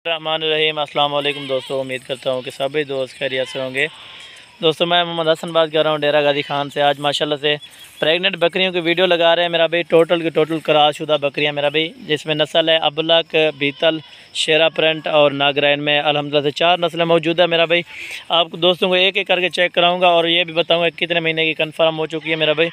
रहमान रहीम। अस्सलाम वालेकुम दोस्तों, उम्मीद करता हूँ कि सभी दोस्त खैरियत से होंगे। दोस्तों मैं मोहम्मद हसन बात कर रहा हूँ डेरा गाजी खान से। आज माशाल्लाह से प्रेग्नेंट बकरियों की वीडियो लगा रहे हैं मेरा भाई। टोटल की टोटल क्रॉसशुदा बकरियाँ मेरा भाई, जिसमें नस्ल है अबलक, बीतल, शेरा प्रिंट और नागरैन में अल्हम्दुलिल्लाह से 4 नस्लें मौजूद है मेरा भाई। आपको दोस्तों को एक एक करके चेक कराऊँगा और ये भी बताऊँगा कितने महीने की कन्फर्म हो चुकी है मेरा भाई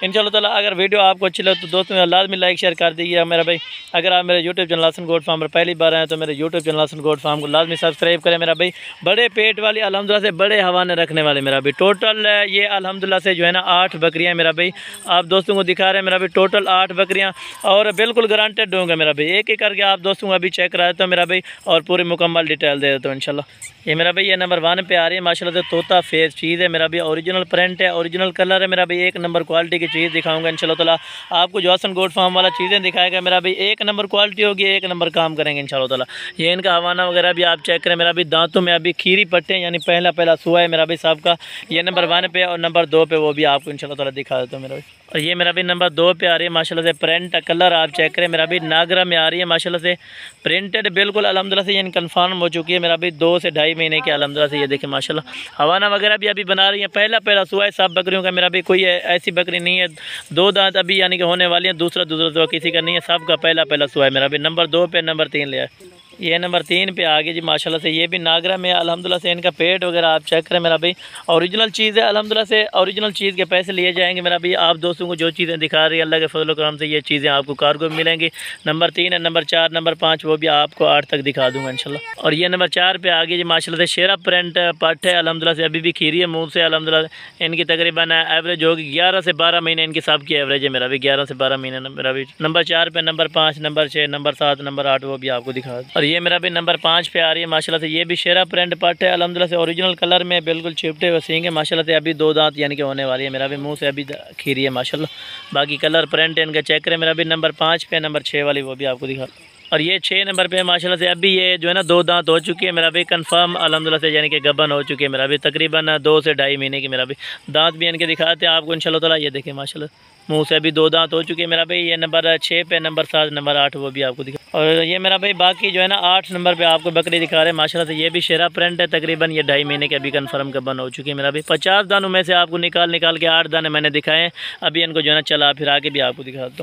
इंशाल्लाह ताला। अगर वीडियो आपको अच्छी लगे तो दोस्तों लाजमी लाइक शेयर कर दीजिए मेरा भाई। अगर आप मेरे YouTube channel Hasan Goat Farm पर पहली बार आए तो मेरे YouTube channel Hasan Goat Farm को लाजमी सब्सक्राइब करें मेरा भाई। बड़े पेट वाली अल्हम्दुलिल्लाह से बड़े हवाने रखने वाले मेरा भाई। टोटल ये अल्हम्दुलिल्लाह से जो है ना 8 बकरियाँ मेरा भाई आप दोस्तों को दिखा रहे हैं मेरा भाई। टोटल 8 बकरियाँ और बिल्कुल गारंटेड होंगे मेरा भाई। एक एक करके आप दोस्तों को अभी चेक करा देता हूँ मेरा भाई और पूरी मुकम्मल डिटेल दे देता हूँ इंशाल्लाह। ये मेरा भाई ये नंबर 1 पे आ रही है माशाल्लाह से तोता फेस चीज़ है मेरा भाई। ओरिजिनल प्रिंट है, ओरिजिनल कलर है मेरा भाई। एक नंबर क्वालिटी की चीज़ दिखाऊंगा इंशाल्लाह ताला। आपको जो हसन गोट फार्म वाला चीज़ें दिखाएगा मेरा भाई, एक नंबर क्वालिटी होगी, एक नंबर काम करेंगे इंशाल्लाह ताला। ये इनका हवाना वगैरह भी आप चेक करें मेरा भाई। दांतों में अभी खीरी पट्टे यानी पहला सुआ है मेरा भाई साहब का। ये नंबर 1 पे और नंबर 2 पे वो भी आपको इंशाल्लाह ताला दिखा देता हूँ मेरा भाई। और ये मेरा भी नंबर 2 पे आ रही है माशाल्लाह से प्रिंट कलर आप चेक करें मेरा भी। नागरा में आ रही है माशाल्लाह से प्रिंटेड बिल्कुल अल्हम्दुलिल्लाह से ये कन्फर्म हो चुकी है मेरा भी 2 से 2.5 महीने के अल्हम्दुलिल्लाह से। ये देखें माशाल्लाह हवाना वगैरह भी अभी बना रही है। पहला सुआ है सब बकरियों का मेरा भी। कोई ऐसी बकरी नहीं है 2 दांत अभी यानी कि होने वाली है, दूसरा सुआ किसी का नहीं है, सब का पहला सुआ है मेरा भी। नंबर 2 पे नंबर 3 लिया है। ये नंबर 3 पे आ गई जी माशाल्लाह से। ये भी नागरा में अल्हम्दुलिल्लाह से। इनका पेट वगैरह आप चेक करें मेरा भाई। ओरिजिनल चीज़ है अल्हम्दुलिल्लाह से। ओरिजिनल चीज़ के पैसे लिए जाएंगे मेरा भाई। आप दोस्तों को जो चीज़ें दिखा रही है अल्लाह के फजल करम से ये चीज़ें आपको कार्गो में मिलेंगी। नंबर 3 है, नंबर 4, नंबर 5 वो भी आपको 8 तक दिखा दूँगा इंशाल्लाह। और ये नंबर 4 पे आ गई जी माशाल्लाह से शेरा प्रिंट पट है अल्हम्दुलिल्लाह से। अभी भी खीरी है मुँह से अल्हम्दुलिल्लाह। इनकी तकरीबन एवरेज होगी 11 से 12 महीने इनकी सब की एवरेज है मेरा भी। 11 से 12 महीने मेरा भी। नंबर 4 पे नंबर 5, नंबर 6, नंबर 7, नंबर 8 वो भी आपको दिखा दूँ। और ये मेरा भी नंबर 5 पे आ रही है माशाल्लाह से। ये भी शेरा प्रिंट पट है अल्हम्दुलिल्लाह से। ओरिजिनल कलर में बिल्कुल चिपटे हुए सींग है माशाल्लाह से। अभी 2 दांत यानी कि होने वाली है मेरा भी। मुंह से अभी खीरी है माशाल्लाह। बाकी कलर प्रिंट है इनका चेक करें मेरा भी। नंबर 5 पे नंबर 6 वाली वो भी आपको दिखा। और ये 6 नंबर पे माशाल्लाह से अभी ये जो है ना 2 दांत हो चुकी है मेरा भी कन्फर्म अल्हम्दुलिल्लाह से, यानी कि गबन हो चुकी है मेरा भी। तकरीबन 2 से 2.5 महीने की मेरा भी। दांत भी इनके दिखाते हैं आपको इंशाल्लाह ताला। ये देखें माशाल्लाह मुंह से अभी 2 दांत हो चुके हैं मेरा भाई। ये नंबर 6 पे नंबर 7, नंबर 8 वो भी आपको दिखा। और ये मेरा भाई बाकी जो है ना 8 नंबर पे आपको बकरी दिखा रहे हैं माशाल्लाह से। ये भी शेरा प्रिंट है। तकरीबन ये 2.5 महीने के अभी कन्फर्म गबन हो चुकी है मेरा भाई। 50 दानों में से आपको निकाल के 8 दाने मैंने दिखाए हैं। अभी इनको जो है ना चला फिर आके भी आपको दिखा दूँ।